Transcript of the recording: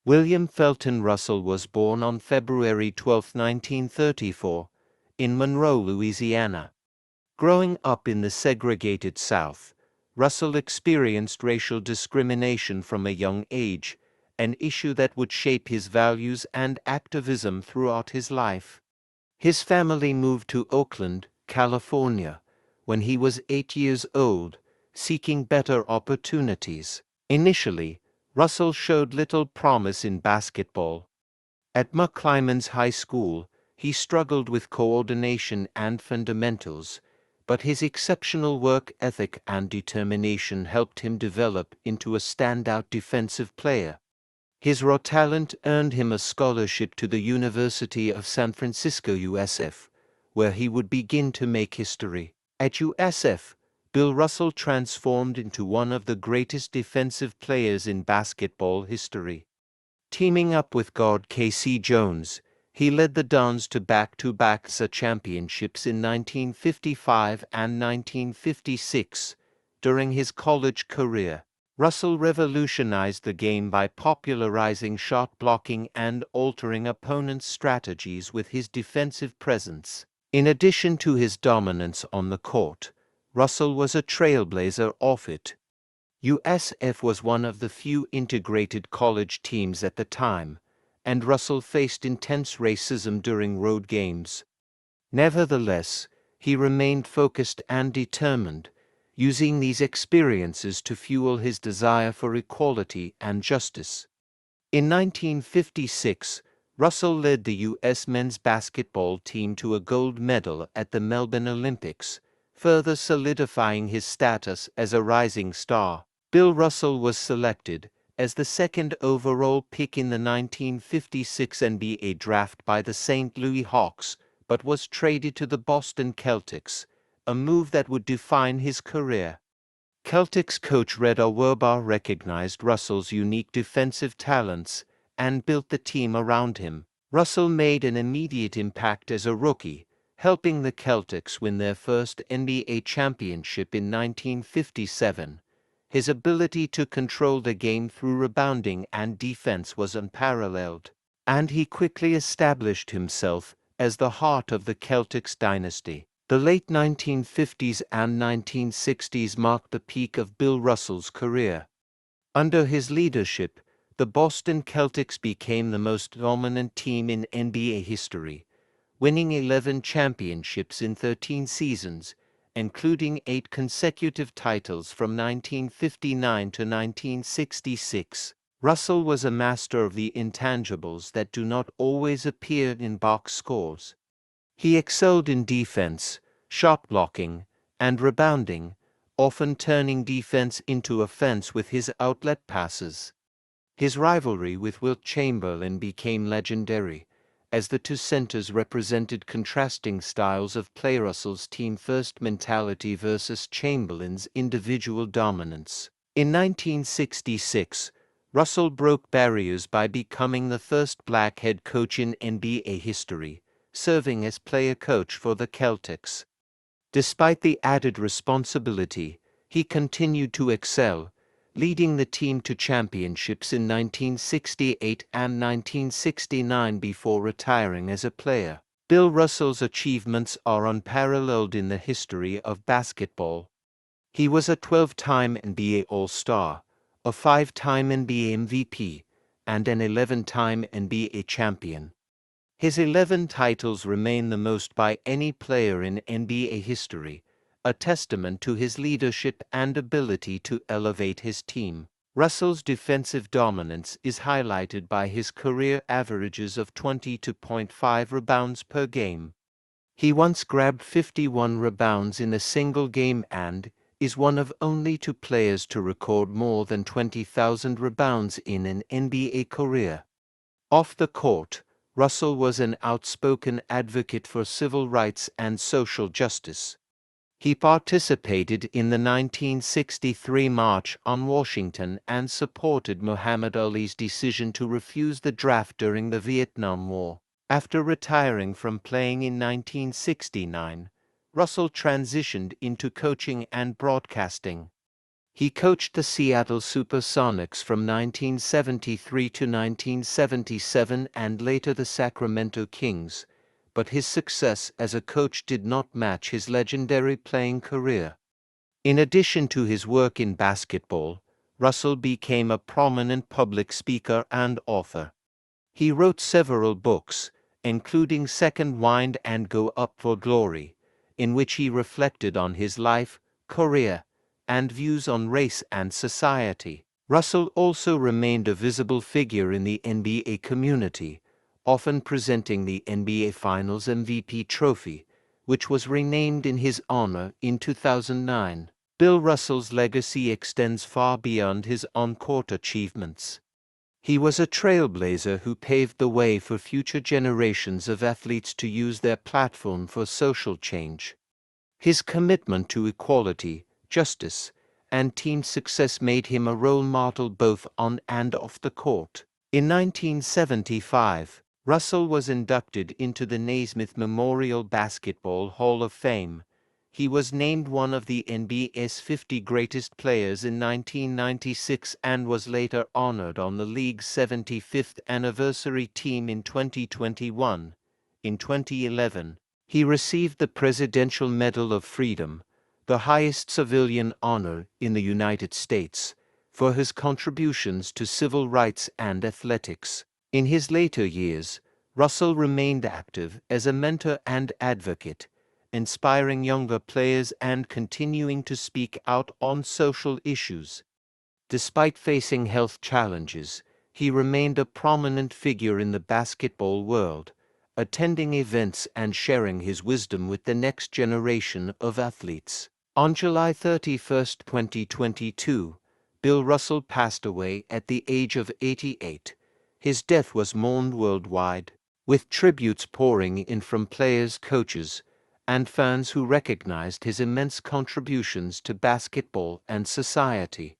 William Felton Russell was born on February 12, 1934, in Monroe, Louisiana. Growing up in the segregated South, Russell experienced racial discrimination from a young age, an issue that would shape his values and activism throughout his life. His family moved to Oakland, California, when he was 8 years old, seeking better opportunities. Initially, Russell showed little promise in basketball. At McClymonds High School, he struggled with coordination and fundamentals, but his exceptional work ethic and determination helped him develop into a standout defensive player. His raw talent earned him a scholarship to the University of San Francisco USF, where he would begin to make history. At USF, Bill Russell transformed into one of the greatest defensive players in basketball history. Teaming up with guard K.C. Jones, he led the Dons to back-to-back SA championships in 1955 and 1956. During his college career, Russell revolutionized the game by popularizing shot blocking and altering opponents' strategies with his defensive presence. In addition to his dominance on the court, Russell was a trailblazer off it. USF was one of the few integrated college teams at the time, and Russell faced intense racism during road games. Nevertheless, he remained focused and determined, using these experiences to fuel his desire for equality and justice. In 1956, Russell led the U.S. men's basketball team to a gold medal at the Melbourne Olympics, further solidifying his status as a rising star. Bill Russell was selected as the second overall pick in the 1956 NBA draft by the St. Louis Hawks, but was traded to the Boston Celtics, a move that would define his career. Celtics coach Red Auerbach recognized Russell's unique defensive talents and built the team around him. Russell made an immediate impact as a rookie, helping the Celtics win their first NBA championship in 1957. His ability to control the game through rebounding and defense was unparalleled, and he quickly established himself as the heart of the Celtics dynasty. The late 1950s and 1960s marked the peak of Bill Russell's career. Under his leadership, the Boston Celtics became the most dominant team in NBA history, winning 11 championships in 13 seasons, including 8 consecutive titles from 1959 to 1966. Russell was a master of the intangibles that do not always appear in box scores. He excelled in defense, shot blocking, and rebounding, often turning defense into offense with his outlet passes. His rivalry with Wilt Chamberlain became legendary, as the two centers represented contrasting styles of play. Russell's team-first mentality versus Chamberlain's individual dominance. In 1966, Russell broke barriers by becoming the first black head coach in NBA history, serving as player coach for the Celtics. Despite the added responsibility, he continued to excel, leading the team to championships in 1968 and 1969 before retiring as a player. Bill Russell's achievements are unparalleled in the history of basketball. He was a 12-time NBA All-Star, a 5-time NBA MVP, and an 11-time NBA champion. His 11 titles remain the most by any player in NBA history, a testament to his leadership and ability to elevate his team. Russell's defensive dominance is highlighted by his career averages of 22.5 rebounds per game. He once grabbed 51 rebounds in a single game and is one of only 2 players to record more than 20,000 rebounds in an NBA career. Off the court, Russell was an outspoken advocate for civil rights and social justice. He participated in the 1963 March on Washington and supported Muhammad Ali's decision to refuse the draft during the Vietnam War. After retiring from playing in 1969, Russell transitioned into coaching and broadcasting. He coached the Seattle Supersonics from 1973 to 1977 and later the Sacramento Kings, but his success as a coach did not match his legendary playing career. In addition to his work in basketball, Russell became a prominent public speaker and author. He wrote several books, including Second Wind and Go Up for Glory, in which he reflected on his life, career, and views on race and society. Russell also remained a visible figure in the NBA community, often presenting the NBA Finals MVP trophy, which was renamed in his honor in 2009. Bill Russell's legacy extends far beyond his on-court achievements. He was a trailblazer who paved the way for future generations of athletes to use their platform for social change. His commitment to equality, justice, and team success made him a role model both on and off the court. In 1975, Russell was inducted into the Naismith Memorial Basketball Hall of Fame. He was named one of the NBA's 50 greatest players in 1996 and was later honored on the league's 75th anniversary team in 2021. In 2011, he received the Presidential Medal of Freedom, the highest civilian honor in the United States, for his contributions to civil rights and athletics. In his later years, Russell remained active as a mentor and advocate, inspiring younger players and continuing to speak out on social issues. Despite facing health challenges, he remained a prominent figure in the basketball world, attending events and sharing his wisdom with the next generation of athletes. On July 31, 2022, Bill Russell passed away at the age of 88. His death was mourned worldwide, with tributes pouring in from players, coaches, and fans who recognized his immense contributions to basketball and society.